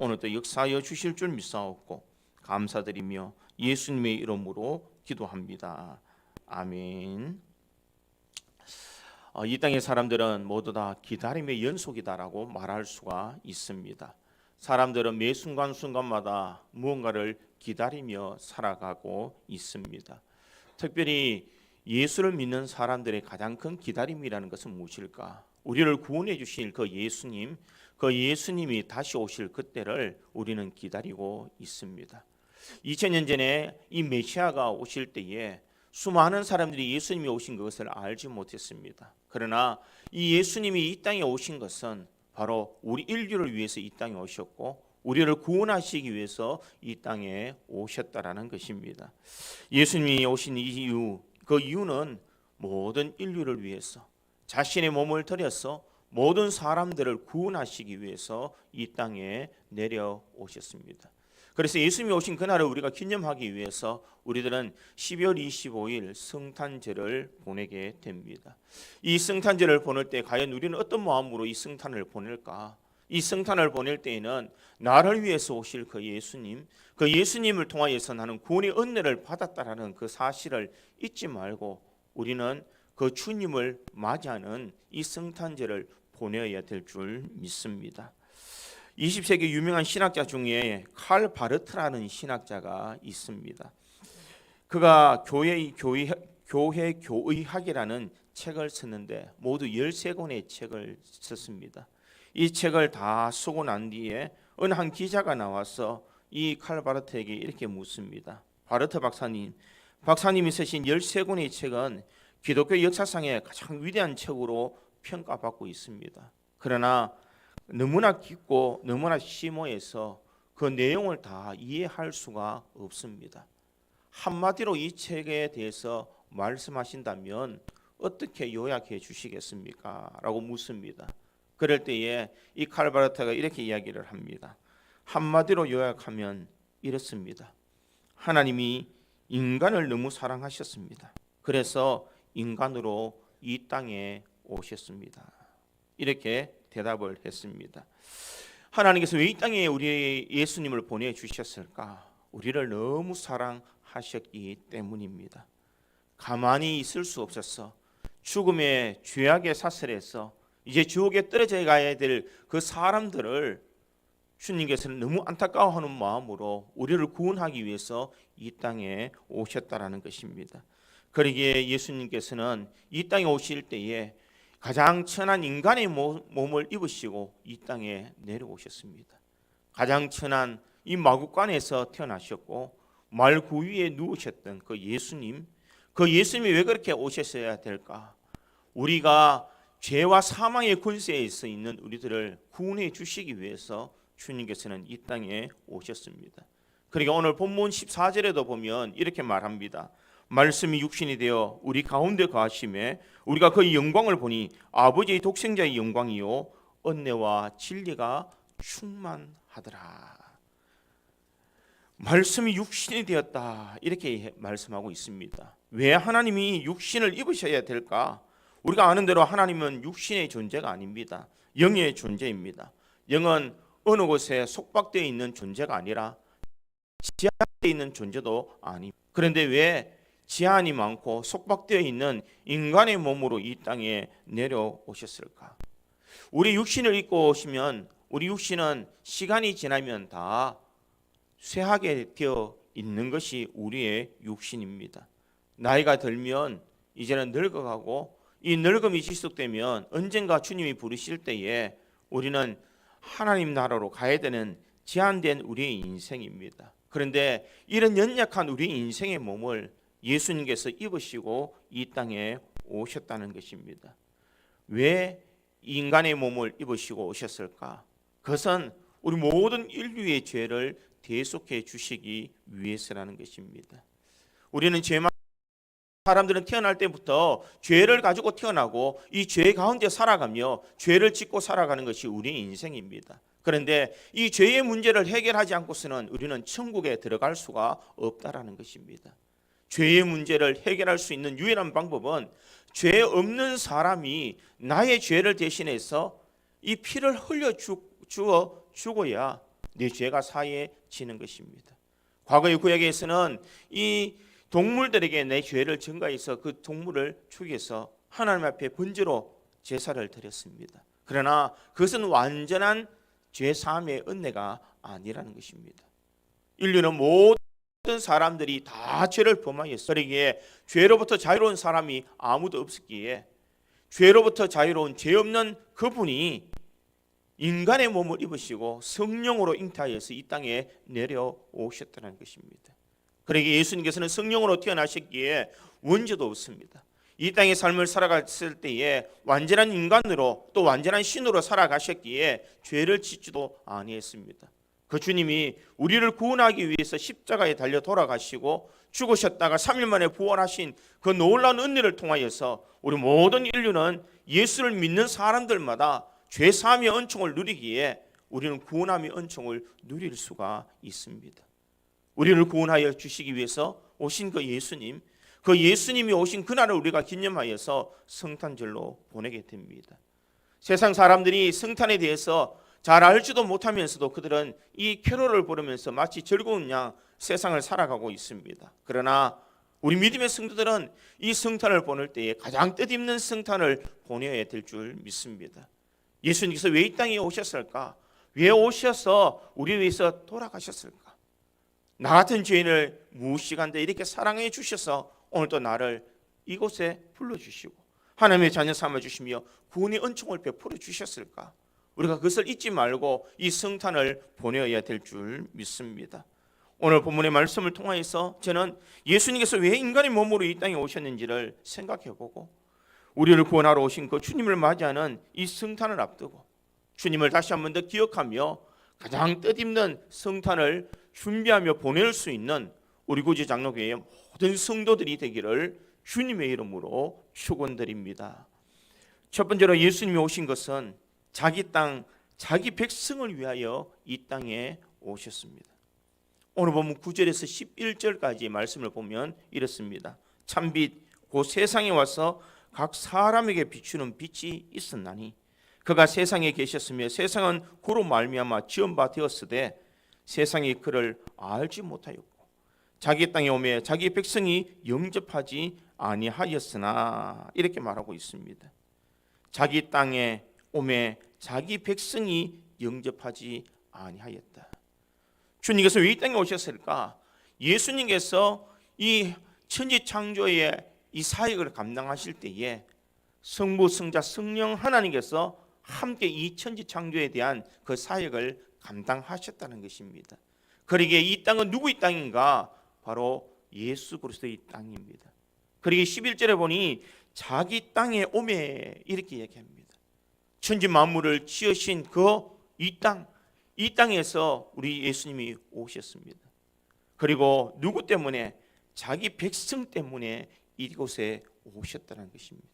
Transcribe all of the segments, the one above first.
오늘도 역사하여 주실 줄 믿사옵고 감사드리며 예수님의 이름으로 기도합니다. 아멘. 이 땅의 사람들은 모두 다 기다림의 연속이다라고 말할 수가 있습니다. 사람들은 매 순간순간마다 무언가를 기다리며 살아가고 있습니다. 특별히 예수를 믿는 사람들의 가장 큰 기다림이라는 것은 무엇일까? 우리를 구원해 주실 그 예수님, 그 예수님이 다시 오실 그때를 우리는 기다리고 있습니다. 2000년 전에 이 메시아가 오실 때에 수많은 사람들이 예수님이 오신 것을 알지 못했습니다. 그러나 이 예수님이 이 땅에 오신 것은 바로 우리 인류를 위해서 이 땅에 오셨고 우리를 구원하시기 위해서 이 땅에 오셨다라는 것입니다. 예수님이 오신 이유, 그 이유는 모든 인류를 위해서 자신의 몸을 들여서 모든 사람들을 구원하시기 위해서 이 땅에 내려오셨습니다. 그래서 예수님이 오신 그날을 우리가 기념하기 위해서 우리들은 12월 25일 성탄절을 보내게 됩니다. 이 성탄절을 보낼 때 과연 우리는 어떤 마음으로 이 성탄을 보낼까? 이 성탄을 보낼 때에는 나를 위해서 오실 그 예수님, 그 예수님을 통하여서 나는 구원의 은혜를 받았다라는 그 사실을 잊지 말고 우리는 그 주님을 맞이하는 이 성탄절을 보내야 될 줄 믿습니다. 20세기 유명한 신학자 중에 칼 바르트라는 신학자가 있습니다. 그가 교회교의학이라는 책을 썼는데 모두 13권의 책을 썼습니다. 이 책을 다 쓰고 난 뒤에 어느 한 기자가 나와서 이 칼 바르트에게 이렇게 묻습니다. 바르트 박사님이 쓰신 13권의 책은 기독교 역사상의 가장 위대한 책으로 평가받고 있습니다. 그러나 너무나 깊고 너무나 심오해서 그 내용을 다 이해할 수가 없습니다. 한마디로 이 책에 대해서 말씀하신다면 어떻게 요약해 주시겠습니까? 라고 묻습니다. 그럴 때에 이 칼 바르트가 이렇게 이야기를 합니다. 한마디로 요약하면 이렇습니다. 하나님이 인간을 너무 사랑하셨습니다. 그래서 인간으로 이 땅에 오셨습니다. 이렇게 대답을 했습니다. 하나님께서 왜 이 땅에 우리 예수님을 보내주셨을까? 우리를 너무 사랑하셨기 때문입니다. 가만히 있을 수 없었어. 죽음의 죄악의 사슬에서 이제 지옥에 떨어져 가야 될 그 사람들을 주님께서는 너무 안타까워하는 마음으로 우리를 구원하기 위해서 이 땅에 오셨다라는 것입니다. 그러기에 예수님께서는 이 땅에 오실 때에 가장 천한 인간의 몸을 입으시고 이 땅에 내려오셨습니다. 가장 천한 이 마구간에서 태어나셨고 말구 위에 누우셨던 그 예수님, 그 예수님이 왜 그렇게 오셨어야 될까? 우리가 죄와 사망의 권세에 있는 우리들을 구원해 주시기 위해서 주님께서는 이 땅에 오셨습니다. 그러니까 오늘 본문 14절에도 보면 이렇게 말합니다. 말씀이 육신이 되어 우리 가운데 거하심에 우리가 그의 영광을 보니 아버지의 독생자의 영광이요 은혜와 진리가 충만하더라. 말씀이 육신이 되었다 이렇게 말씀하고 있습니다. 왜 하나님이 육신을 입으셔야 될까? 우리가 아는 대로 하나님은 육신의 존재가 아닙니다. 영의 존재입니다. 영은 어느 곳에 속박되어 있는 존재가 아니라 지하에 있는 존재도 아닙니다. 그런데 왜 지한이 많고 속박되어 있는 인간의 몸으로 이 땅에 내려오셨을까? 우리 육신을 입고 오시면 우리 육신은 시간이 지나면 다 쇠하게 되어 있는 것이 우리의 육신입니다. 나이가 들면 이제는 늙어가고 이 늙음이 지속되면 언젠가 주님이 부르실 때에 우리는 하나님 나라로 가야 되는 제한된 우리의 인생입니다. 그런데 이런 연약한 우리 인생의 몸을 예수님께서 입으시고 이 땅에 오셨다는 것입니다. 왜 인간의 몸을 입으시고 오셨을까? 그것은 우리 모든 인류의 죄를 대속해 주시기 위해서라는 것입니다. 우리는 죄만 사람들은 태어날 때부터 죄를 가지고 태어나고 이 죄 가운데 살아가며 죄를 짓고 살아가는 것이 우리의 인생입니다. 그런데 이 죄의 문제를 해결하지 않고서는 우리는 천국에 들어갈 수가 없다라는 것입니다. 죄의 문제를 해결할 수 있는 유일한 방법은 죄 없는 사람이 나의 죄를 대신해서 이 피를 흘려 죽어야 내 죄가 사해지는 것입니다. 과거의 구약에서는 이 동물들에게 내 죄를 증거해서 그 동물을 죽여서 하나님 앞에 번제로 제사를 드렸습니다. 그러나 그것은 완전한 죄 사함의 은혜가 아니라는 것입니다. 인류는 모든 사람들이 다 죄를 범하였어. 그러기에 죄로부터 자유로운 사람이 아무도 없었기에 죄로부터 자유로운 죄 없는 그분이 인간의 몸을 입으시고 성령으로 잉태하여서 이 땅에 내려오셨다는 것입니다. 그러기에 예수님께서는 성령으로 태어나셨기에 원죄도 없습니다. 이 땅의 삶을 살아갔을 때에 완전한 인간으로 또 완전한 신으로 살아가셨기에 죄를 짓지도 아니했습니다. 그 주님이 우리를 구원하기 위해서 십자가에 달려 돌아가시고 죽으셨다가 3일 만에 부활하신 그 놀라운 은혜를 통하여서 우리 모든 인류는 예수를 믿는 사람들마다 죄 사함의 은총을 누리기에 우리는 구원함의 은총을 누릴 수가 있습니다. 우리를 구원하여 주시기 위해서 오신 그 예수님, 그 예수님이 오신 그날을 우리가 기념하여서 성탄절로 보내게 됩니다. 세상 사람들이 성탄에 대해서 잘 알지도 못하면서도 그들은 이 캐롤을 부르면서 마치 즐거운 양 세상을 살아가고 있습니다. 그러나 우리 믿음의 성도들은 이 성탄을 보낼 때에 가장 뜻있는 성탄을 보내야 될 줄 믿습니다. 예수님께서 왜 이 땅에 오셨을까? 왜 오셔서 우리 위해서 돌아가셨을까? 나 같은 죄인을 무시간대 이렇게 사랑해 주셔서 오늘도 나를 이곳에 불러주시고 하나님의 자녀 삼아주시며 구원의 은총을 베풀어 주셨을까? 우리가 그것을 잊지 말고 이 성탄을 보내야 될 줄 믿습니다. 오늘 본문의 말씀을 통하여서 저는 예수님께서 왜 인간의 몸으로 이 땅에 오셨는지를 생각해보고 우리를 구원하러 오신 그 주님을 맞이하는 이 성탄을 앞두고 주님을 다시 한 번 더 기억하며 가장 뜻있는 성탄을 준비하며 보낼 수 있는 우리 구주 장로교회의 모든 성도들이 되기를 주님의 이름으로 축원드립니다. 첫 번째로 예수님이 오신 것은 자기 땅, 자기 백성을 위하여 이 땅에 오셨습니다. 오늘 보면 9절에서 11절까지 말씀을 보면 이렇습니다. 참빛 곧 세상에 와서 각 사람에게 비추는 빛이 있었나니 그가 세상에 계셨으며 세상은 그로 말미암아 지은 바 되었으되 세상이 그를 알지 못하였고 자기 땅에 오매 자기 백성이 영접하지 아니하였으나 이렇게 말하고 있습니다. 자기 땅에 오매 자기 백성이 영접하지 아니하였다. 주님께서 왜 이 땅에 오셨을까? 예수님께서 이 천지창조의 이 사역을 감당하실 때에 성부, 성자, 성령 하나님께서 함께 이 천지창조에 대한 그 사역을 감당하셨다는 것입니다. 그러기에 이 땅은 누구의 땅인가? 바로 예수 그리스도의 땅입니다. 그러기에 11절에 보니 자기 땅에 오매 이렇게 얘기합니다. 천지 만물을 지으신 그 이 땅에서 우리 예수님이 오셨습니다. 그리고 누구 때문에? 자기 백성 때문에 이곳에 오셨다는 것입니다.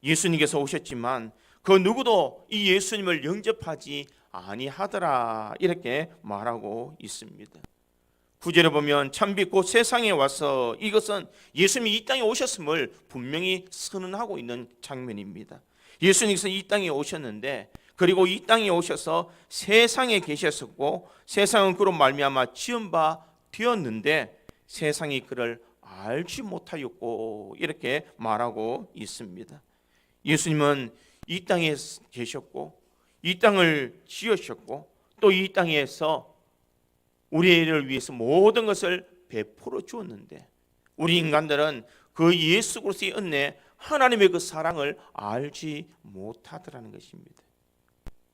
예수님께서 오셨지만 그 누구도 이 예수님을 영접하지 아니하더라 이렇게 말하고 있습니다. 9절에 보면 참빛 곧 세상에 와서 이것은 예수님이 이 땅에 오셨음을 분명히 선언하고 있는 장면입니다. 예수님께서 이 땅에 오셨는데 그리고 이 땅에 오셔서 세상에 계셨었고 세상은 그로 말미암아 지은 바 되었는데 세상이 그를 알지 못하였고 이렇게 말하고 있습니다. 예수님은 이 땅에 계셨고 이 땅을 지으셨고 또 이 땅에서 우리를 위해서 모든 것을 베풀어 주었는데 우리 인간들은 그 예수 그리스도의 은혜 하나님의 그 사랑을 알지 못하더라는 것입니다.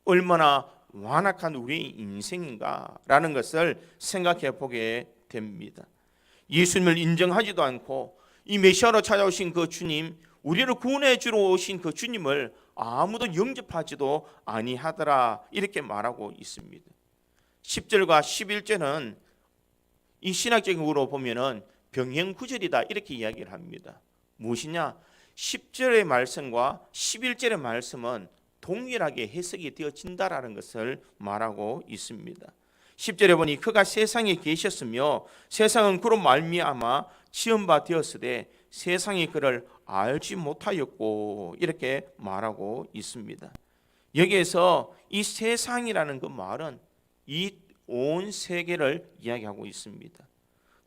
얼마나 완악한 우리의 인생인가라는 것을 생각해 보게 됩니다. 예수님을 인정하지도 않고 이 메시아로 찾아오신 그 주님, 우리를 구원해 주러 오신 그 주님을 아무도 영접하지도 아니하더라 이렇게 말하고 있습니다. 10절과 11절은 이 신학적으로 보면은 병행구절이다 이렇게 이야기를 합니다. 무엇이냐? 10절의 말씀과 11절의 말씀은 동일하게 해석이 되어진다라는 것을 말하고 있습니다. 10절에 보니 그가 세상에 계셨으며 세상은 그로 말미암아 지은 바 되었으되 세상이 그를 알지 못하였고 이렇게 말하고 있습니다. 여기에서 이 세상이라는 그 말은 이 온 세계를 이야기하고 있습니다.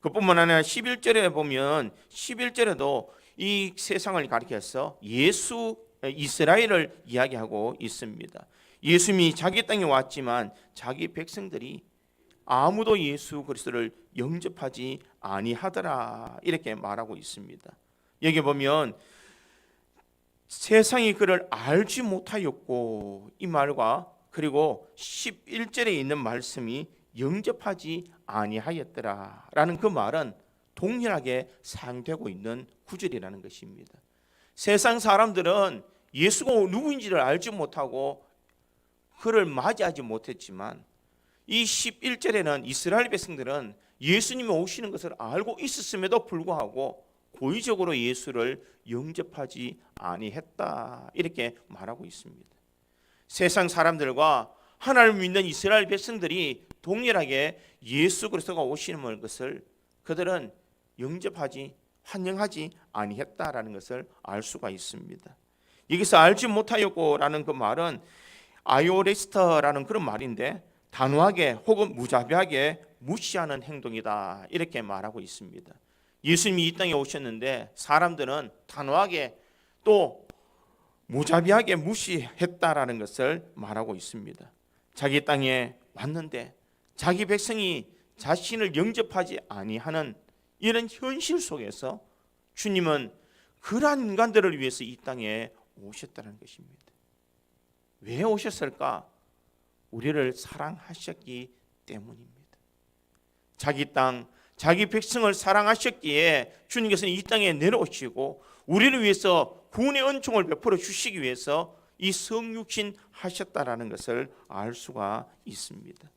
그뿐만 아니라 11절에 보면 11절에도 이 세상을 가리켜서 이스라엘을 이야기하고 있습니다. 예수님이 자기 땅에 왔지만 자기 백성들이 아무도 예수 그리스도를 영접하지 아니하더라 이렇게 말하고 있습니다. 여기 보면 세상이 그를 알지 못하였고 이 말과 그리고 11절에 있는 말씀이 영접하지 아니하였더라라는 그 말은 동일하게 사용되고 있는 구절이라는 것입니다. 세상 사람들은 예수가 누구인지를 알지 못하고 그를 맞이하지 못했지만 이 11절에는 이스라엘 백성들은 예수님이 오시는 것을 알고 있었음에도 불구하고 고의적으로 예수를 영접하지 아니했다 이렇게 말하고 있습니다. 세상 사람들과 하나님을 믿는 이스라엘 백성들이 동일하게 예수 그리스도가 오시는 것을 그들은 영접하지 환영하지 아니했다라는 것을 알 수가 있습니다. 여기서 알지 못하였고라는 그 말은 아이오레스터라는 그런 말인데 단호하게 혹은 무자비하게 무시하는 행동이다 이렇게 말하고 있습니다. 예수님이 이 땅에 오셨는데 사람들은 단호하게 또 무자비하게 무시했다라는 것을 말하고 있습니다. 자기 땅에 왔는데 자기 백성이 자신을 영접하지 아니하는 이런 현실 속에서 주님은 그러한 인간들을 위해서 이 땅에 오셨다는 것입니다. 왜 오셨을까? 우리를 사랑하셨기 때문입니다. 자기 땅, 자기 백성을 사랑하셨기에 주님께서는 이 땅에 내려오시고 우리를 위해서 구원의 은총을 베풀어 주시기 위해서 이 성육신 하셨다라는 것을 알 수가 있습니다.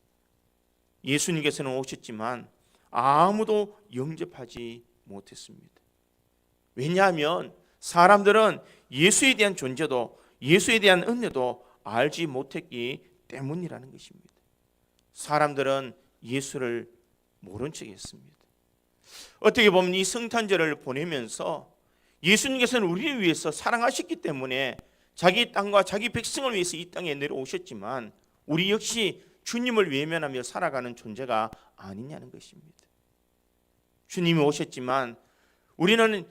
예수님께서는 오셨지만 아무도 영접하지 못했습니다. 왜냐하면 사람들은 예수에 대한 존재도 예수에 대한 은혜도 알지 못했기 때문이라는 것입니다. 사람들은 예수를 모른 척했습니다. 어떻게 보면 이 성탄절을 보내면서 예수님께서는 우리를 위해서 사랑하셨기 때문에 자기 땅과 자기 백성을 위해서 이 땅에 내려오셨지만 우리 역시 주님을 외면하며 살아가는 존재가 아니냐는 것입니다. 주님이 오셨지만 우리는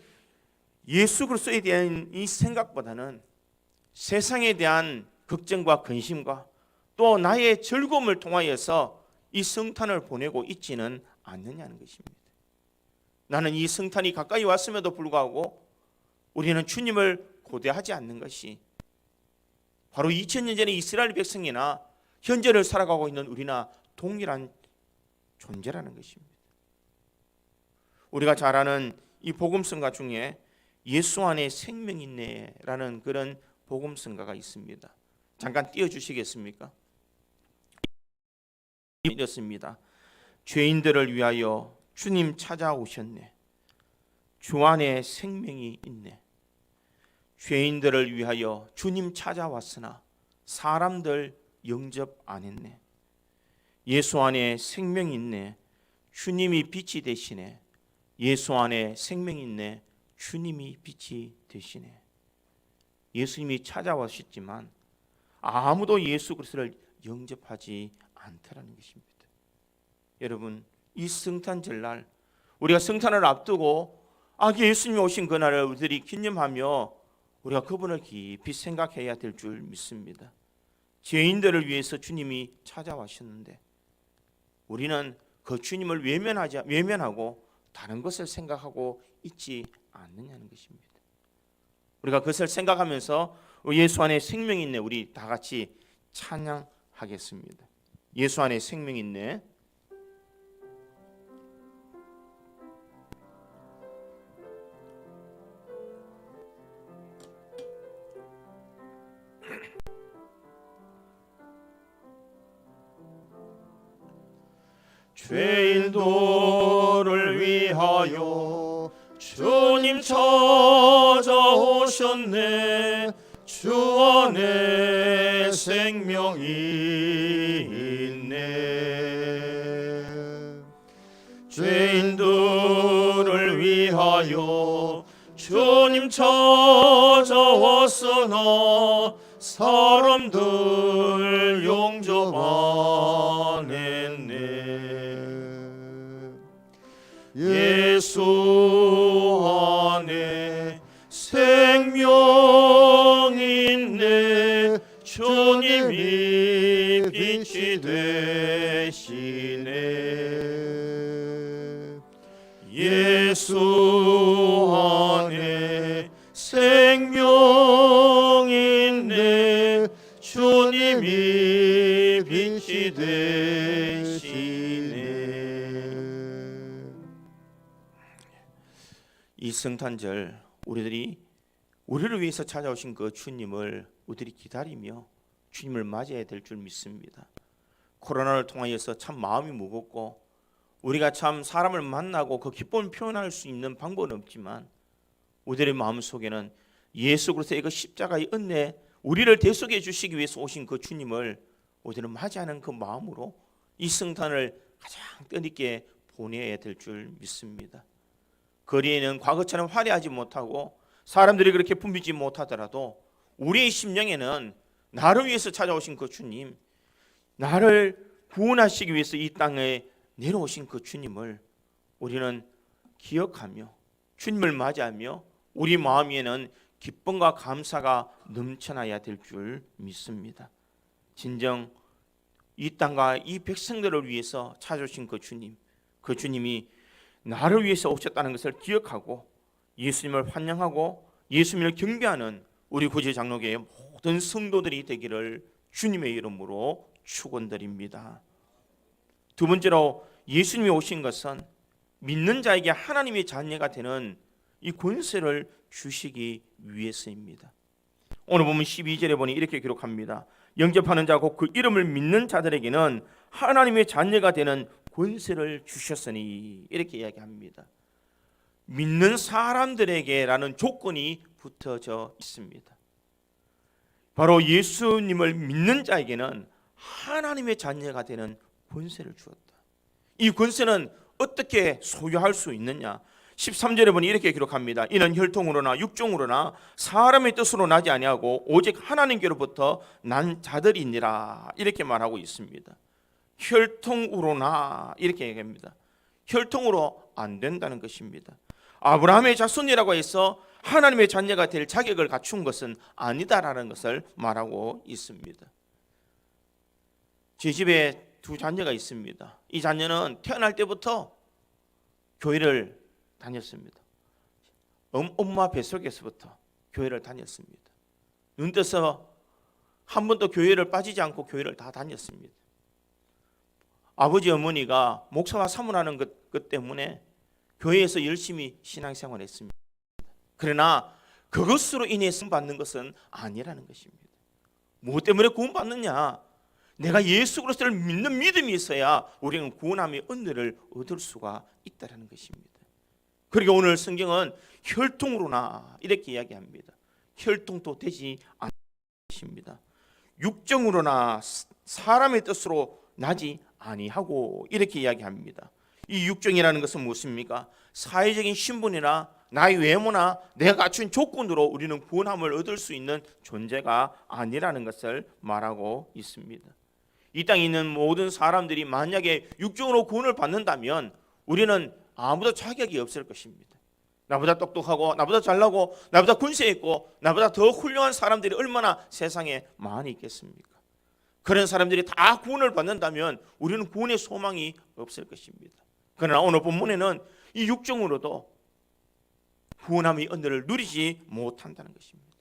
예수 그리스도에 대한 이 생각보다는 세상에 대한 걱정과 근심과 또 나의 즐거움을 통하여서 이 성탄을 보내고 있지는 않느냐는 것입니다. 나는 이 성탄이 가까이 왔음에도 불구하고 우리는 주님을 고대하지 않는 것이 바로 2000년 전에 이스라엘 백성이나 현재를 살아가고 있는 우리나 동일한 존재라는 것입니다. 우리가 잘 아는 이 복음성가 중에 예수 안에 생명이 있네라는 그런 복음성가가 있습니다. 잠깐 띄워주시겠습니까? 이렇습니다. 죄인들을 위하여 주님 찾아오셨네. 주 안에 생명이 있네. 죄인들을 위하여 주님 찾아왔으나 사람들 영접 안 했네. 예수 안에 생명이 있네. 주님이 빛이 되시네. 예수 안에 생명이 있네. 주님이 빛이 되시네. 예수님이 찾아오셨지만 아무도 예수 그리스도를 영접하지 않더라는 것입니다. 여러분, 이 성탄절날 우리가 성탄을 앞두고 예수님이 오신 그날을 우리들이 기념하며 우리가 그분을 깊이 생각해야 될 줄 믿습니다. 죄인들을 위해서 주님이 찾아와셨는데 우리는 그 주님을 외면하고 다른 것을 생각하고 있지 않느냐는 것입니다. 우리가 그것을 생각하면서 예수 안에 생명이 있네, 우리 다 같이 찬양하겠습니다. 예수 안에 생명이 있네. 죄인들을 위하여 주님 찾아오셨네. 주 안에 생명이 있네. 죄인들을 위하여 주님 찾아왔으나 사람들 용접 안 해. 예수 안에 생명 있네. 주님이 빛이 되시네. 예수 안에 생명 있네. 주님이 빛이 되시네. 이 성탄절 우리를 위해서 찾아오신 그 주님을 우리들이 기다리며 주님을 맞이해야 될 줄 믿습니다. 코로나를 통하여서 참 마음이 무겁고 우리가 참 사람을 만나고 그 기쁨을 표현할 수 있는 방법은 없지만 우리들의 마음속에는 예수 그리스도의 그 십자가의 은혜, 우리를 대속해 주시기 위해서 오신 그 주님을 우리들은 맞이하는 그 마음으로 이 성탄을 가장 뜻있게 보내야 될 줄 믿습니다. 거리에는 과거처럼 화려하지 못하고 사람들이 그렇게 붐비지 못하더라도 우리의 심령에는 나를 위해서 찾아오신 그 주님, 나를 구원하시기 위해서 이 땅에 내려오신 그 주님을 우리는 기억하며 주님을 맞이하며 우리 마음에는 기쁨과 감사가 넘쳐나야 될 줄 믿습니다. 진정 이 땅과 이 백성들을 위해서 찾아오신 그 주님, 그 주님이 나를 위해서 오셨다는 것을 기억하고 예수님을 환영하고 예수님을 경배하는 우리 구제 장로교의 모든 성도들이 되기를 주님의 이름으로 축원드립니다. 두 번째로 예수님이 오신 것은 믿는 자에게 하나님의 자녀가 되는 이 권세를 주시기 위해서입니다. 오늘 보면 12절에 보니 이렇게 기록합니다. 영접하는 자 곧 그 이름을 믿는 자들에게는 하나님의 자녀가 되는 권세를 주셨으니 이렇게 이야기합니다. 믿는 사람들에게라는 조건이 붙어져 있습니다. 바로 예수님을 믿는 자에게는 하나님의 자녀가 되는 권세를 주었다. 이 권세는 어떻게 소유할 수 있느냐? 13절에 보니 이렇게 기록합니다. 이는 혈통으로나 육종으로나 사람의 뜻으로 나지 아니하고 오직 하나님께로부터 난 자들이니라 이렇게 말하고 있습니다. 혈통으로나 이렇게 얘기합니다. 혈통으로 안 된다는 것입니다. 아브라함의 자손이라고 해서 하나님의 자녀가 될 자격을 갖춘 것은 아니다라는 것을 말하고 있습니다. 제 집에 두 자녀가 있습니다. 이 자녀는 태어날 때부터 교회를 다녔습니다. 엄마 뱃속에서부터 교회를 다녔습니다. 눈 떠서 한 번도 교회를 빠지지 않고 교회를 다 다녔습니다. 아버지 어머니가 목사와 사모하는 것 때문에 교회에서 열심히 신앙생활을 했습니다. 그러나 그것으로 인해 구원받는 것은 아니라는 것입니다. 무엇 때문에 구원받느냐? 내가 예수 그리스도를 믿는 믿음이 있어야 우리는 구원함의 은혜를 얻을 수가 있다는 것입니다. 그리고 오늘 성경은 혈통으로나 이렇게 이야기합니다. 혈통도 되지 않는 것입니다. 육정으로나 사람의 뜻으로 나지 아니하고 이렇게 이야기합니다. 이 육정이라는 것은 무엇입니까? 사회적인 신분이나 나의 외모나 내가 갖춘 조건으로 우리는 구원함을 얻을 수 있는 존재가 아니라는 것을 말하고 있습니다. 이 땅에 있는 모든 사람들이 만약에 육정으로 구원을 받는다면 우리는 아무도 자격이 없을 것입니다. 나보다 똑똑하고 나보다 잘나고 나보다 권세 있고 나보다 더 훌륭한 사람들이 얼마나 세상에 많이 있겠습니까? 그런 사람들이 다 구원을 받는다면 우리는 구원의 소망이 없을 것입니다. 그러나 오늘 본문에는 이 육정으로도 구원함의 은혜를 누리지 못한다는 것입니다.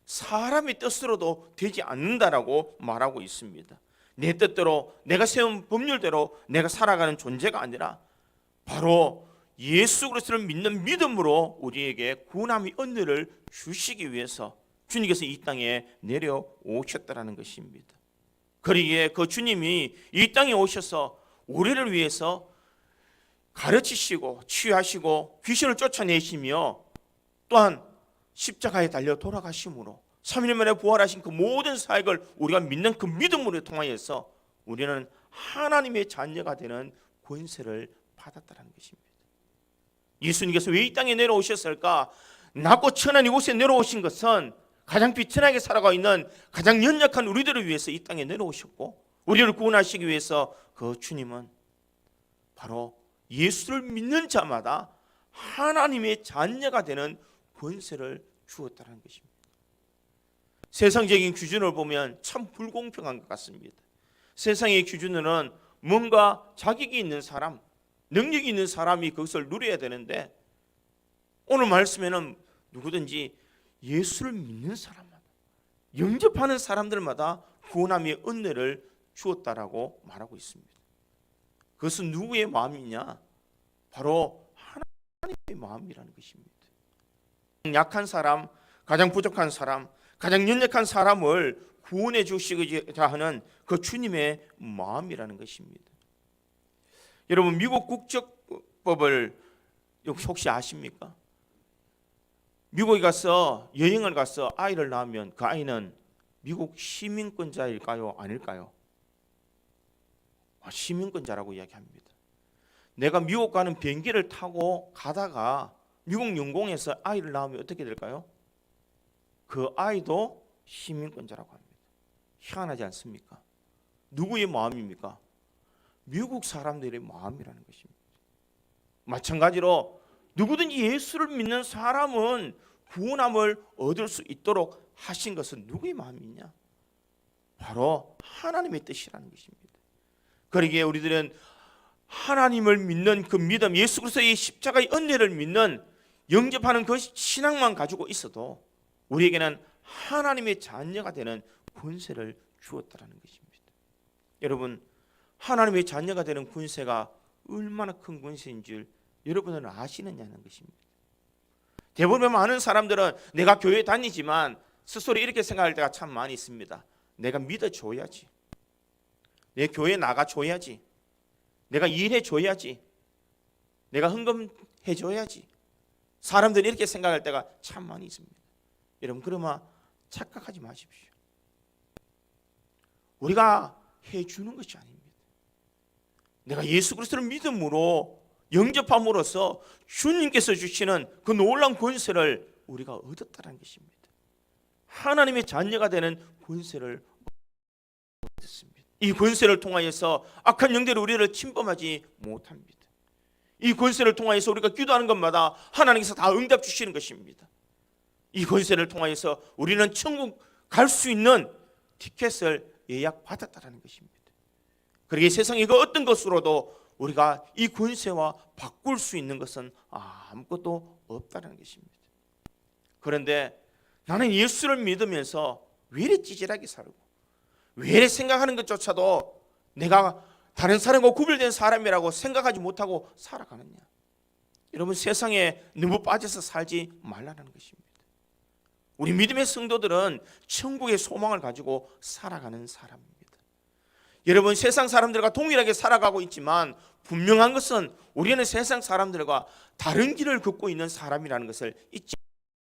사람의 뜻으로도 되지 않는다라고 말하고 있습니다. 내 뜻대로 내가 세운 법률대로 내가 살아가는 존재가 아니라 바로 예수 그리스도를 믿는 믿음으로 우리에게 구원함의 은혜를 주시기 위해서 주님께서 이 땅에 내려오셨다는 것입니다. 그러기에 그 주님이 이 땅에 오셔서 우리를 위해서 가르치시고 치유하시고 귀신을 쫓아내시며 또한 십자가에 달려 돌아가심으로 3일 만에 부활하신 그 모든 사역을 우리가 믿는 그 믿음으로 통하여서 우리는 하나님의 자녀가 되는 권세를 받았다는 것입니다. 예수님께서 왜 이 땅에 내려오셨을까? 낮고 천한 이곳에 내려오신 것은 가장 비천하게 살아가고 있는 가장 연약한 우리들을 위해서 이 땅에 내려오셨고 우리를 구원하시기 위해서 그 주님은 바로 예수를 믿는 자마다 하나님의 자녀가 되는 권세를 주었다는 것입니다. 세상적인 기준을 보면 참 불공평한 것 같습니다. 세상의 기준으로는 뭔가 자격이 있는 사람, 능력이 있는 사람이 그것을 누려야 되는데, 오늘 말씀에는 누구든지 예수를 믿는 사람마다, 영접하는 사람들마다 구원함의 은혜를 주었다라고 말하고 있습니다. 그것은 누구의 마음이냐? 바로 하나님의 마음이라는 것입니다. 약한 사람, 가장 부족한 사람, 가장 연약한 사람을 구원해 주시고자 하는 그 주님의 마음이라는 것입니다. 여러분, 미국 국적법을 혹시 아십니까? 미국에 가서 여행을 가서 아이를 낳으면 그 아이는 미국 시민권자일까요? 아닐까요? 시민권자라고 이야기합니다. 내가 미국 가는 비행기를 타고 가다가 미국 영공에서 아이를 낳으면 어떻게 될까요? 그 아이도 시민권자라고 합니다. 희한하지 않습니까? 누구의 마음입니까? 미국 사람들의 마음이라는 것입니다. 마찬가지로 누구든지 예수를 믿는 사람은 구원함을 얻을 수 있도록 하신 것은 누구의 마음이냐? 바로 하나님의 뜻이라는 것입니다. 그러기에 우리들은 하나님을 믿는 그 믿음, 예수 그리스도의 십자가의 은혜를 믿는, 영접하는 그 신앙만 가지고 있어도 우리에게는 하나님의 자녀가 되는 권세를 주었다는 것입니다. 여러분, 하나님의 자녀가 되는 권세가 얼마나 큰 권세인 줄 여러분은 아시느냐는 것입니다. 대부분 많은 사람들은 내가 교회 다니지만 스스로 이렇게 생각할 때가 참 많이 있습니다. 내가 믿어줘야지, 내 교회 나가줘야지, 내가 일해줘야지, 내가 헌금해줘야지, 사람들이 이렇게 생각할 때가 참 많이 있습니다. 여러분, 그러면 착각하지 마십시오. 우리가 해주는 것이 아닙니다. 내가 예수 그리스도를 믿음으로 영접함으로써 주님께서 주시는 그 놀라운 권세를 우리가 얻었다는 것입니다. 하나님의 자녀가 되는 권세를 얻었습니다. 이 권세를 통하여서 악한 영들이 우리를 침범하지 못합니다. 이 권세를 통하여서 우리가 기도하는 것마다 하나님께서 다 응답 주시는 것입니다. 이 권세를 통하여서 우리는 천국 갈 수 있는 티켓을 예약받았다는 것입니다. 그러기에 세상의 그 어떤 것으로도 우리가 이 권세와 바꿀 수 있는 것은 아무것도 없다는 것입니다. 그런데 나는 예수를 믿으면서 왜 이렇게 찌질하게 살고, 왜 이렇게 생각하는 것조차도 내가 다른 사람과 구별된 사람이라고 생각하지 못하고 살아가느냐? 여러분, 세상에 너무 빠져서 살지 말라는 것입니다. 우리 믿음의 성도들은 천국의 소망을 가지고 살아가는 사람입니다. 여러분, 세상 사람들과 동일하게 살아가고 있지만 분명한 것은 우리는 세상 사람들과 다른 길을 걷고 있는 사람이라는 것을 잊지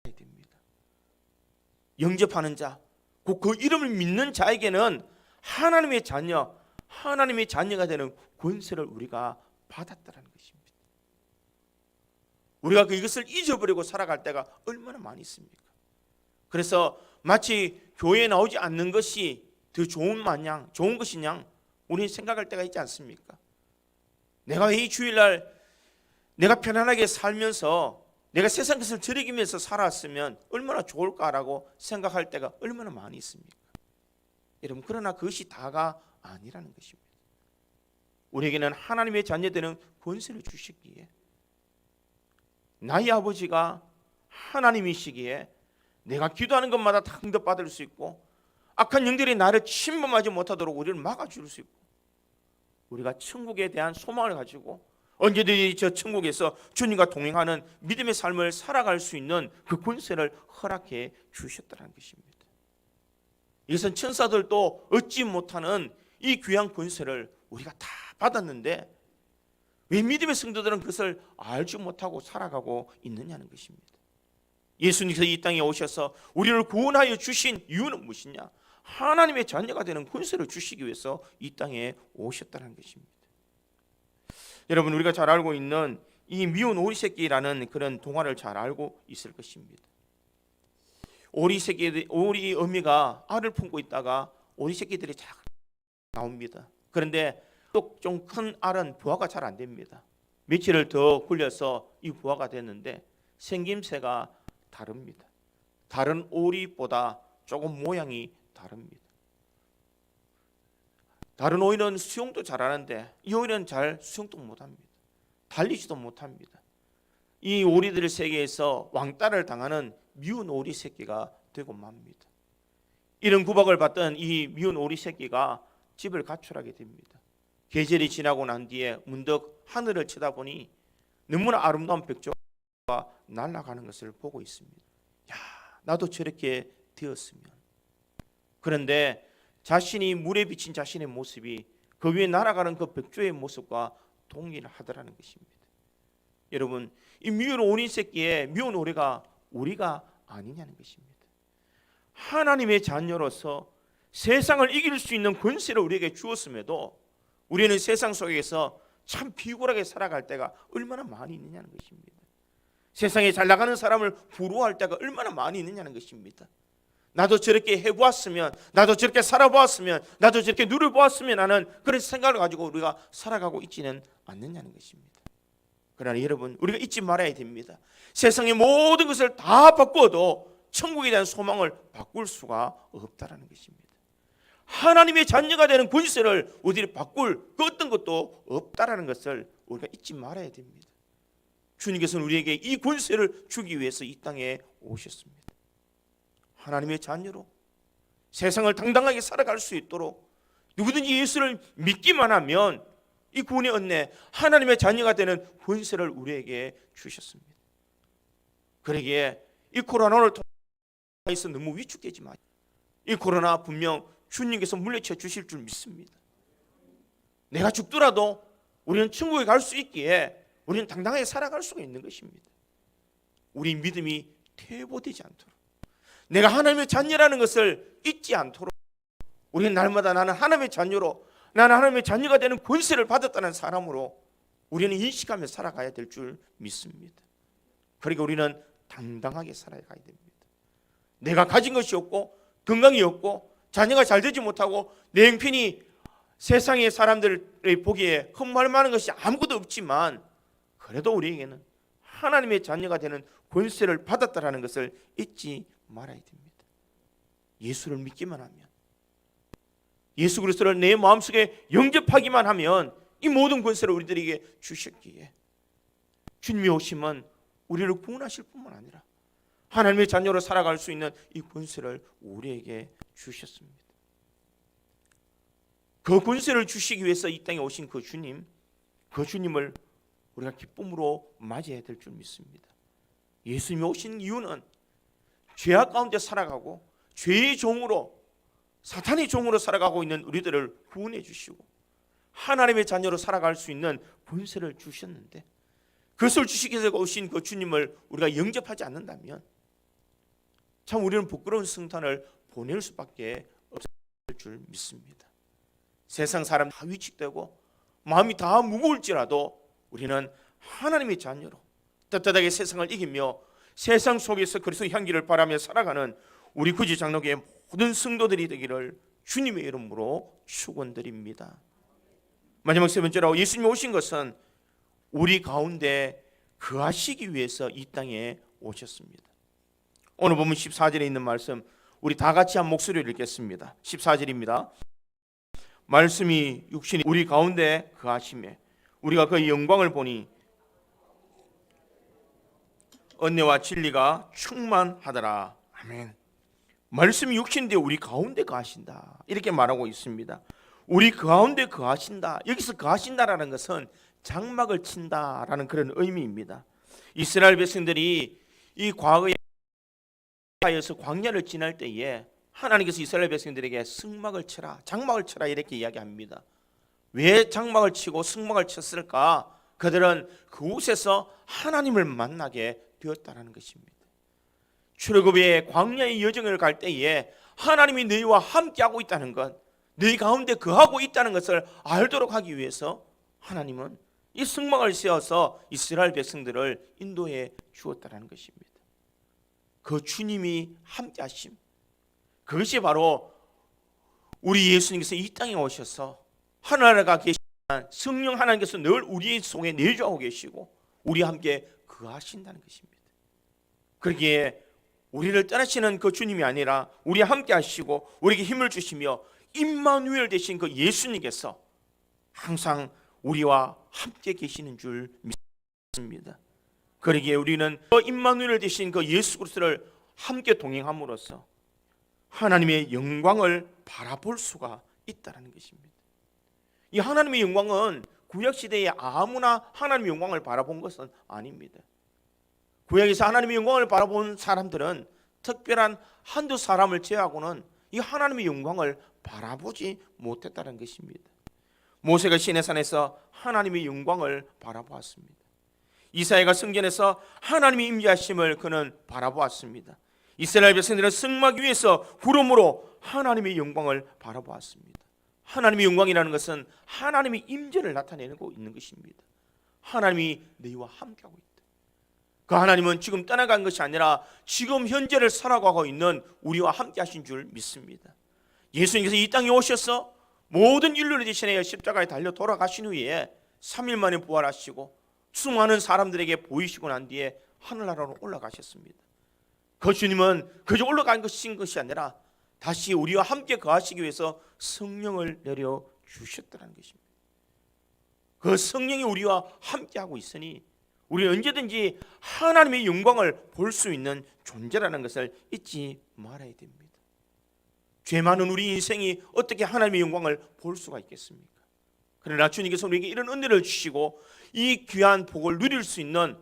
말아야 됩니다. 영접하는 자, 곧 그 이름을 믿는 자에게는 하나님의 자녀, 하나님의 자녀가 되는 권세를 우리가 받았다는 것입니다. 우리가 이것을 잊어버리고 살아갈 때가 얼마나 많이 있습니까? 그래서 마치 교회에 나오지 않는 것이 더 좋은 것이냐 우리는 생각할 때가 있지 않습니까? 내가 이 주일날 내가 편안하게 살면서 내가 세상 것을 즐기면서 살았으면 얼마나 좋을까라고 생각할 때가 얼마나 많이 있습니까? 여러분, 그러나 그것이 다가 아니라는 것입니다. 우리에게는 하나님의 자녀되는 권세를 주시기에, 나의 아버지가 하나님이시기에 내가 기도하는 것마다 다 응답받을 수 있고, 악한 영들이 나를 침범하지 못하도록 우리를 막아줄 수 있고, 우리가 천국에 대한 소망을 가지고 언제든지 저 천국에서 주님과 동행하는 믿음의 삶을 살아갈 수 있는 그 권세를 허락해 주셨다는 것입니다. 이것은 천사들도 얻지 못하는 이 귀한 권세를 우리가 다 받았는데 왜 믿음의 성도들은 그것을 알지 못하고 살아가고 있느냐는 것입니다. 예수님께서 이 땅에 오셔서 우리를 구원하여 주신 이유는 무엇이냐? 하나님의 자녀가 되는 권세를 주시기 위해서 이 땅에 오셨다는 것입니다. 여러분, 우리가 잘 알고 있는 이 미운 오리 새끼라는 그런 동화를 잘 알고 있을 것입니다. 오리 어미가 알을 품고 있다가 오리 새끼들이 잘 나옵니다. 그런데 또 좀 큰 알은 부화가 잘 안 됩니다. 며칠을 더 굴려서 이 부화가 됐는데 생김새가 다릅니다. 다른 오리보다 조금 모양이 다릅니다. 다른 오리는 수영도 잘하는데 이 오리는 잘 수영도 못합니다. 달리지도 못합니다. 이 오리들 세계에서 왕따를 당하는 미운 오리 새끼가 되고 맙니다. 이런 구박을 받던 이 미운 오리 새끼가 집을 가출하게 됩니다. 계절이 지나고 난 뒤에 문득 하늘을 쳐다보니 너무나 아름다운 백조가 날아가는 것을 보고 있습니다. 야, 나도 저렇게 되었으면. 그런데 자신이 물에 비친 자신의 모습이 그 위에 날아가는 그 백조의 모습과 동일하더라는 것입니다. 여러분, 이 미운 오리 새끼의 미운 오리가 우리가 아니냐는 것입니다. 하나님의 자녀로서 세상을 이길 수 있는 권세를 우리에게 주었음에도 우리는 세상 속에서 참 비굴하게 살아갈 때가 얼마나 많이 있느냐는 것입니다. 세상에 잘 나가는 사람을 부러워할 때가 얼마나 많이 있느냐는 것입니다. 나도 저렇게 해보았으면, 나도 저렇게 살아보았으면, 나도 저렇게 누려보았으면 하는 그런 생각을 가지고 우리가 살아가고 있지는 않느냐는 것입니다. 그러나 여러분, 우리가 잊지 말아야 됩니다. 세상의 모든 것을 다 바꾸어도 천국에 대한 소망을 바꿀 수가 없다라는 것입니다. 하나님의 자녀가 되는 권세를 우리들이 바꿀 그 어떤 것도 없다라는 것을 우리가 잊지 말아야 됩니다. 주님께서는 우리에게 이 권세를 주기 위해서 이 땅에 오셨습니다. 하나님의 자녀로 세상을 당당하게 살아갈 수 있도록 누구든지 예수를 믿기만 하면 이 구원의 은혜, 하나님의 자녀가 되는 권세를 우리에게 주셨습니다. 그러기에 이 코로나를 통해서 너무 위축되지 마세요. 이 코로나 분명 주님께서 물리쳐 주실 줄 믿습니다. 내가 죽더라도 우리는 천국에 갈 수 있기에 우리는 당당하게 살아갈 수가 있는 것입니다. 우리 믿음이 퇴보되지 않도록, 내가 하나님의 자녀라는 것을 잊지 않도록 우리는 날마다 나는 하나님의 자녀로, 나는 하나님의 자녀가 되는 권세를 받았다는 사람으로 우리는 인식하며 살아가야 될 줄 믿습니다. 그러니까 우리는 당당하게 살아가야 됩니다. 내가 가진 것이 없고 건강이 없고 자녀가 잘 되지 못하고 내 형편이 세상의 사람들의 보기에 흠모할 만한 것이 아무것도 없지만 그래도 우리에게는 하나님의 자녀가 되는 권세를 받았다라는 것을 잊지 말아야 됩니다. 예수를 믿기만 하면, 예수 그리스도를 내 마음속에 영접하기만 하면 이 모든 권세를 우리들에게 주셨기에 주님이 오시면 우리를 구원하실 뿐만 아니라 하나님의 자녀로 살아갈 수 있는 이 권세를 우리에게 주셨습니다. 그 권세를 주시기 위해서 이 땅에 오신 그 주님을 우리가 기쁨으로 맞이해야 될 줄 믿습니다. 예수님이 오신 이유는 죄악 가운데 살아가고 죄의 종으로, 사탄의 종으로 살아가고 있는 우리들을 구원해 주시고 하나님의 자녀로 살아갈 수 있는 권세를 주셨는데, 그것을 주시기 위해서 오신 그 주님을 우리가 영접하지 않는다면 참 우리는 부끄러운 승탄을 보낼 수밖에 없을 줄 믿습니다. 세상 사람 다 위축되고 마음이 다 무거울지라도 우리는 하나님의 자녀로 떳떳하게 세상을 이기며 세상 속에서 그리스도의 향기를 바라며 살아가는 우리 구지 장로교의 모든 성도들이 되기를 주님의 이름으로 축원드립니다. 마지막 세 번째로, 예수님이 오신 것은 우리 가운데 거하시기 위해서 이 땅에 오셨습니다. 오늘 보면 14절에 있는 말씀, 우리 다 같이 한 목소리를 읽겠습니다. 14절입니다. 말씀이 육신이 우리 가운데 거하심에 우리가 그의 영광을 보니 은혜와 진리가 충만하더라. 아멘. 말씀이 육신인데 우리 가운데 거하신다, 이렇게 말하고 있습니다. 우리 가운데 거하신다. 여기서 거하신다라는 것은 장막을 친다라는 그런 의미입니다. 이스라엘 백성들이 이 과거에 하여서 광야를 지날 때에 하나님께서 이스라엘 백성들에게 승막을 쳐라, 장막을 쳐라 이렇게 이야기합니다. 왜 장막을 치고 승막을 쳤을까? 그들은 그곳에서 하나님을 만나게 되었다는 것입니다. 출애굽의 광야의 여정을 갈 때에 하나님이 너희와 함께하고 있다는 것, 너희 가운데 거하고 있다는 것을 알도록 하기 위해서 하나님은 이 승막을 세워서 이스라엘 백성들을 인도해 주었다는 것입니다. 그 주님이 함께하심, 그것이 바로 우리 예수님께서 이 땅에 오셔서 하늘나라가 계신 성령 하나님께서 늘 우리 속에 내주하고 계시고 우리와 함께 거하신다는 것입니다. 그러기에 우리를 떠나시는 그 주님이 아니라 우리와 함께 하시고 우리에게 힘을 주시며 임마누엘 되신 그 예수님께서 항상 우리와 함께 계시는 줄 믿습니다. 그러기에 우리는 그 임마누엘 되신 그 예수 그리스도를 함께 동행함으로써 하나님의 영광을 바라볼 수가 있다는 것입니다. 이 하나님의 영광은 구약시대에 아무나 하나님의 영광을 바라본 것은 아닙니다. 구약에서 하나님의 영광을 바라본 사람들은 특별한 한두 사람을 제외하고는 이 하나님의 영광을 바라보지 못했다는 것입니다. 모세가 시내산에서 하나님의 영광을 바라보았습니다. 이사야가 성전에서 하나님의 임재하심을 그는 바라보았습니다. 이스라엘 백성들은 성막 위에서 구름으로 하나님의 영광을 바라보았습니다. 하나님의 영광이라는 것은 하나님의 임재를 나타내고 있는 것입니다. 하나님이 너희와 함께하고 있다. 그 하나님은 지금 떠나간 것이 아니라 지금 현재를 살아가고 있는 우리와 함께 하신 줄 믿습니다. 예수님께서 이 땅에 오셔서 모든 인류를 대신하여 십자가에 달려 돌아가신 후에 3일 만에 부활하시고 수많은 사람들에게 보이시고 난 뒤에 하늘나라로 올라가셨습니다. 그 주님은 그저 올라간 것이 아니라 다시 우리와 함께 거하시기 위해서 성령을 내려주셨다는 것입니다. 그 성령이 우리와 함께하고 있으니 우리는 언제든지 하나님의 영광을 볼 수 있는 존재라는 것을 잊지 말아야 됩니다. 죄 많은 우리 인생이 어떻게 하나님의 영광을 볼 수가 있겠습니까? 그러나 주님께서 우리에게 이런 은혜를 주시고 이 귀한 복을 누릴 수 있는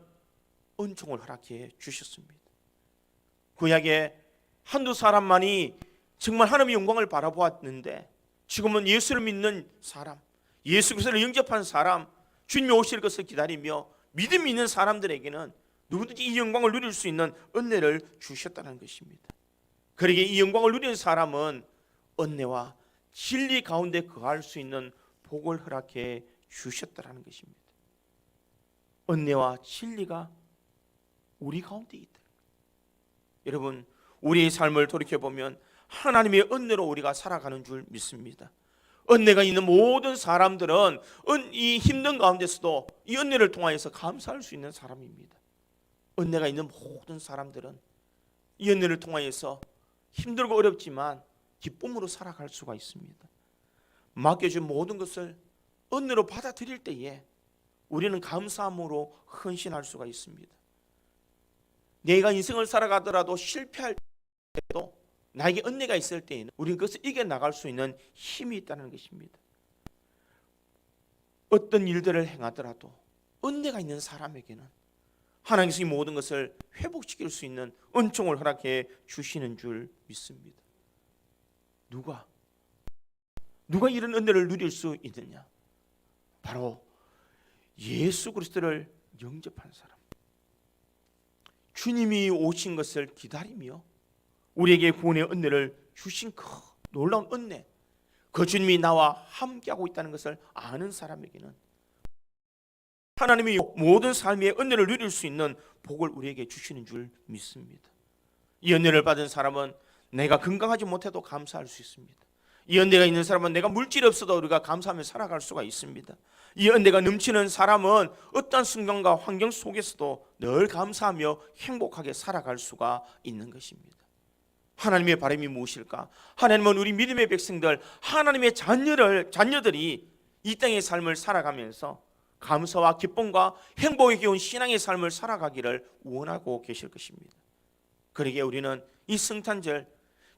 은총을 허락해 주셨습니다. 구약에 한두 사람만이 정말 하나님의 영광을 바라보았는데 지금은 예수를 믿는 사람, 예수 그리스도를 영접한 사람, 주님이 오실 것을 기다리며 믿음이 있는 사람들에게는 누구든지 이 영광을 누릴 수 있는 은혜를 주셨다는 것입니다. 그러기에 이 영광을 누리는 사람은 은혜와 진리 가운데 거할 수 있는 복을 허락해 주셨다는 것입니다. 은혜와 진리가 우리 가운데 있다. 여러분, 우리의 삶을 돌이켜보면 하나님의 은혜로 우리가 살아가는 줄 믿습니다. 은혜가 있는 모든 사람들은 이 힘든 가운데서도 이 은혜를 통하여서 감사할 수 있는 사람입니다. 은혜가 있는 모든 사람들은 이 은혜를 통하여서 힘들고 어렵지만 기쁨으로 살아갈 수가 있습니다. 맡겨준 모든 것을 은혜로 받아들일 때에 우리는 감사함으로 헌신할 수가 있습니다. 내가 인생을 살아가더라도 실패할 때도 나에게 은혜가 있을 때에는 우리는 그것을 이겨나갈 수 있는 힘이 있다는 것입니다. 어떤 일들을 행하더라도 은혜가 있는 사람에게는 하나님께서 이 모든 것을 회복시킬 수 있는 은총을 허락해 주시는 줄 믿습니다. 누가 이런 은혜를 누릴 수 있느냐? 바로 예수 그리스도를 영접한 사람, 주님이 오신 것을 기다리며 우리에게 구원의 은혜를 주신 그 놀라운 은혜, 그 주님이 나와 함께하고 있다는 것을 아는 사람에게는 하나님이 모든 삶의 은혜를 누릴 수 있는 복을 우리에게 주시는 줄 믿습니다. 이 은혜를 받은 사람은 내가 건강하지 못해도 감사할 수 있습니다. 이 은혜가 있는 사람은 내가 물질이 없어도 우리가 감사하며 살아갈 수가 있습니다. 이 은혜가 넘치는 사람은 어떤 순간과 환경 속에서도 늘 감사하며 행복하게 살아갈 수가 있는 것입니다. 하나님의 바람이 무엇일까? 하나님은 우리 믿음의 백성들, 하나님의 자녀들이 이 땅의 삶을 살아가면서 감사와 기쁨과 행복에 기운 신앙의 삶을 살아가기를 원하고 계실 것입니다. 그러기에 우리는 이 성탄절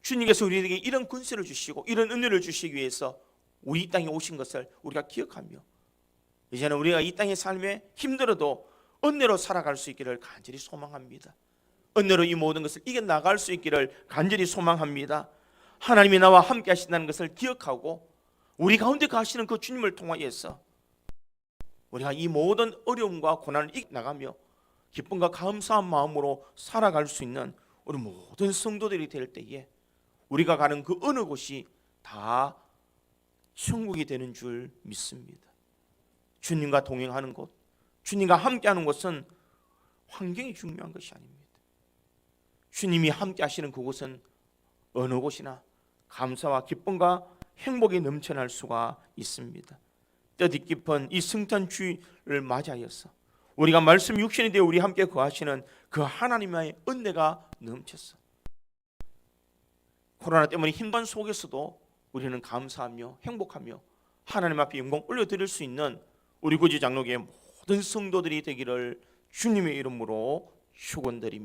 주님께서 우리에게 이런 권세를 주시고 이런 은혜를 주시기 위해서 우리 이 땅에 오신 것을 우리가 기억하며 이제는 우리가 이 땅의 삶에 힘들어도 은혜로 살아갈 수 있기를 간절히 소망합니다. 은혜로 이 모든 것을 이겨나갈 수 있기를 간절히 소망합니다. 하나님이 나와 함께 하신다는 것을 기억하고 우리 가운데 가시는 그 주님을 통하여서 우리가 이 모든 어려움과 고난을 이겨나가며 기쁨과 감사한 마음으로 살아갈 수 있는 우리 모든 성도들이 될 때에 우리가 가는 그 어느 곳이 다 천국이 되는 줄 믿습니다. 주님과 동행하는 곳, 주님과 함께하는 곳은 환경이 중요한 것이 아닙니다. 주님이 함께 하시는 그곳은 어느 곳이나 감사와 기쁨과 행복이 넘쳐날 수가 있습니다. 뜻 깊은 이 성탄 주일을 맞이하여서 우리가 말씀 육신이 되어 우리 함께 거하시는 그 하나님의 은혜가 넘쳤어. 코로나 때문에 힘든 속에서도 우리는 감사하며 행복하며 하나님 앞에 영광 올려드릴 수 있는 우리 구지 장로교의 모든 성도들이 되기를 주님의 이름으로 축원드립니다.